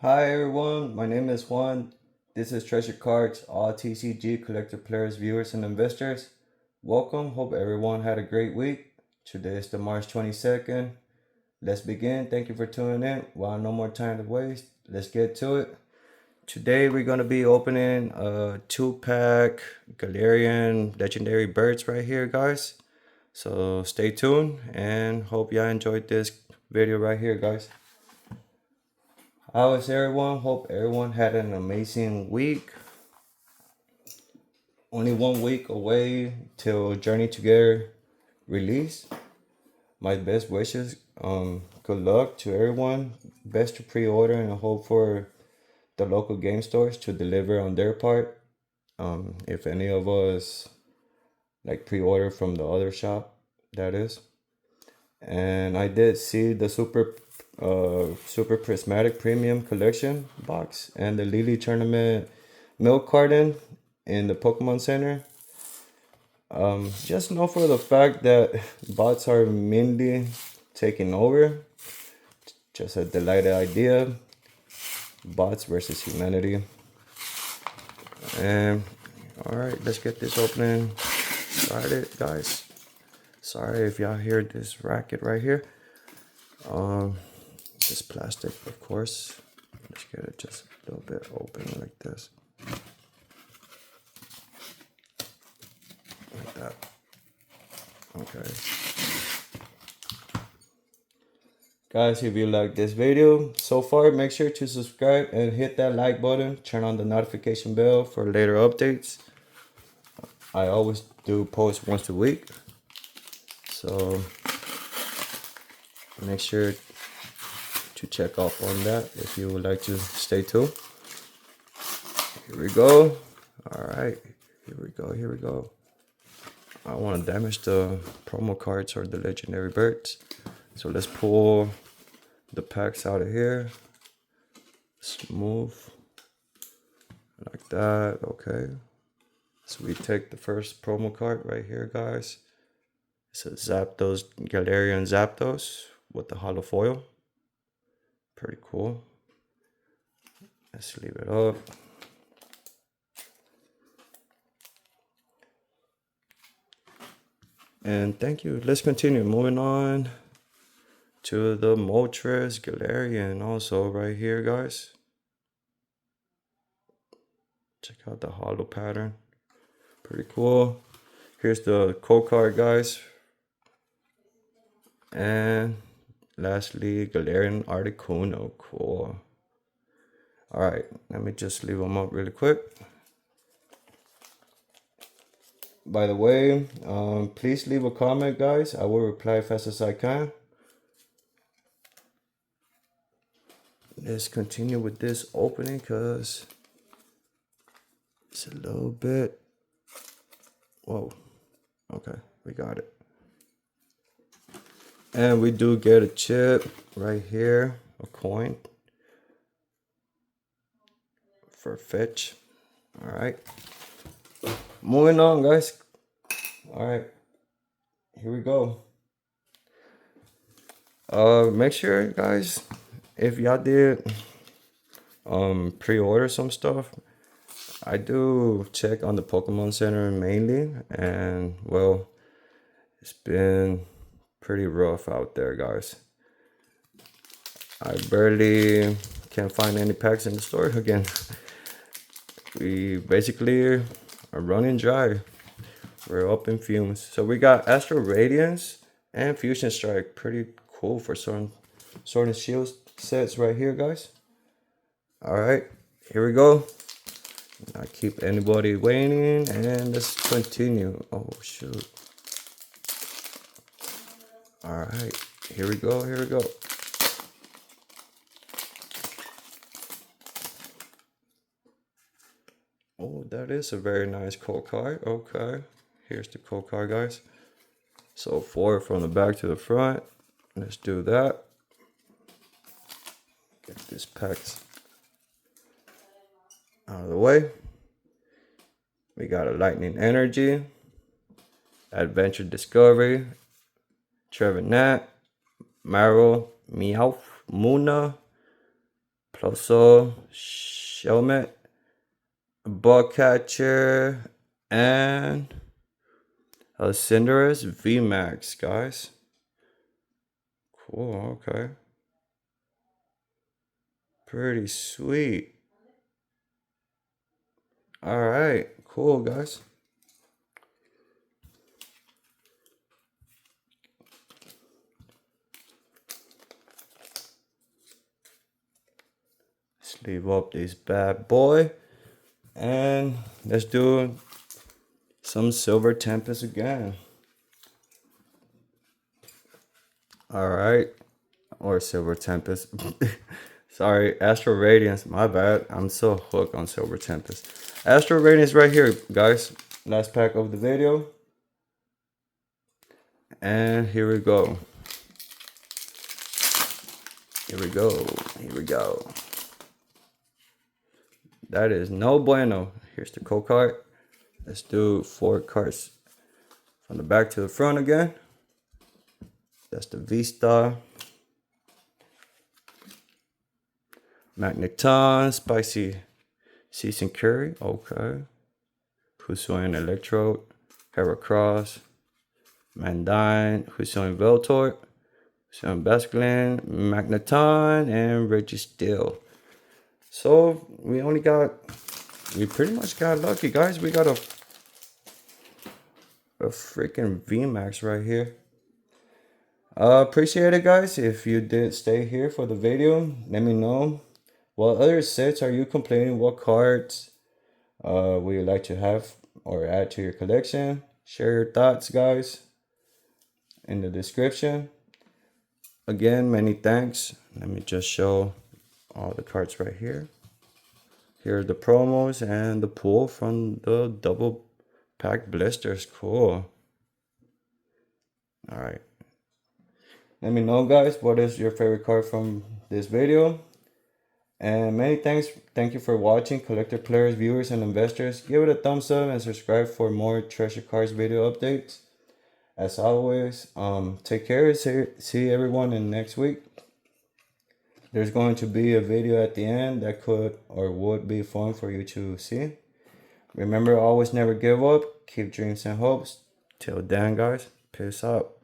Hi everyone, my name is Juan. This is Treasure Cards, all TCG collector players, viewers, and investors. Welcome, hope everyone had a great week. Today is the March 22nd. Let's begin. Thank you for tuning in. While no more time to waste, let's get to it. Today we're going to be opening a 2-pack Galarian legendary birds right here, guys. So stay tuned and hope y'all enjoyed this video right here, guys. How is everyone? Hope everyone had an amazing week. Only 1 week away till Journey Together release. My best wishes. Good luck to everyone. Best to pre-order and hope for the local game stores to deliver on their part. If any of us like pre-order from the other shop, that is. And I did see the super prismatic premium collection box and the Lily tournament milk carton in the Pokemon Center. Just know for the fact that bots are mainly taking over. Just a delighted idea. Bots versus humanity. And alright, let's get this opening started, guys. Sorry if y'all hear this racket right here. This plastic, of course. Let's get it just a little bit open like this. Like that. Okay. Guys, if you like this video so far, make sure to subscribe and hit that like button. Turn on the notification bell for later updates. I always do post once a week. So make sure to check off on that if you would like to stay tuned. Here we go. Alright, here we go. I don't want to damage the promo cards or the legendary birds. So let's pull the packs out of here. Smooth. Like that, okay. So we take the first promo card right here, guys. It's a Zapdos, Galarian Zapdos with the hollow foil. Pretty cool. Let's leave it up. And thank you. Let's continue. Moving on to the Moltres Galarian also right here, guys. Check out the hollow pattern. Pretty cool. Here's the code card, guys. And lastly, Galarian Articuno. Cool. Alright, let me just leave them up really quick. By the way, please leave a comment, guys. I will reply as fast as I can. Let's continue with this opening because it's a little bit. Whoa. Okay, we got it. And we do get a chip right here, a coin for fetch. All right. Moving on, guys. All right. Here we go. Make sure, guys, if y'all did pre-order some stuff, I do check on the Pokemon Center mainly, and well, it's been pretty rough out there, guys. I barely can find any packs in the store again. We basically are running dry. We're up in fumes. So we got Astral Radiance and Fusion Strike. Pretty cool for Sword and Shield sets right here, guys. Alright, here we go. Not keep anybody waiting, and let's continue. Oh shoot. Alright, here we go, here we go. Oh, that is a very nice code card. Okay, here's the code card, guys. So 4 from the back to the front. Let's do that. Get this packs out of the way. We got a Lightning Energy, Adventure Discovery, Trevenant, Marrow, Meowth, Muna, Ploso, Shelmet, Ball Catcher, and a Cinderace VMAX, guys. Cool, okay. Pretty sweet. Alright, cool, guys. Sleeve up this bad boy. And let's do some Silver Tempest again. Alright. Or Silver Tempest. Sorry, Astral Radiance. My bad. I'm so hooked on Silver Tempest. Astral Radiance right here, guys. Last pack of the video. And here we go. Here we go. Here we go. That is no bueno. Here's the code card. Let's do 4 cards from the back to the front again. That's the V-Star. Magneton, Spicy Season Curry. Okay. Hisuian Electrode. Heracross. Mandine. Hisuian Veltor. Hisuian Basculin. Magneton. And Registeel. So we pretty much got lucky, guys. We got a freaking VMAX right here. Appreciate it, guys. If you did stay here for the video, let me know. What other sets are you complaining? What cards would you like to have or add to your collection? Share your thoughts, guys, in the description. Again, many thanks. Let me just show all the cards right here. Here are the promos and the pull from the double pack blisters. Cool. All right. Let me know, guys, what is your favorite card from this video. And many thanks. Thank you for watching, collector players, viewers, and investors. Give it a thumbs up and subscribe for more treasure cards video updates. As always, take care. See everyone in next week. There's going to be a video at the end that could or would be fun for you to see. Remember, always never give up. Keep dreams and hopes. Till then, guys, peace out.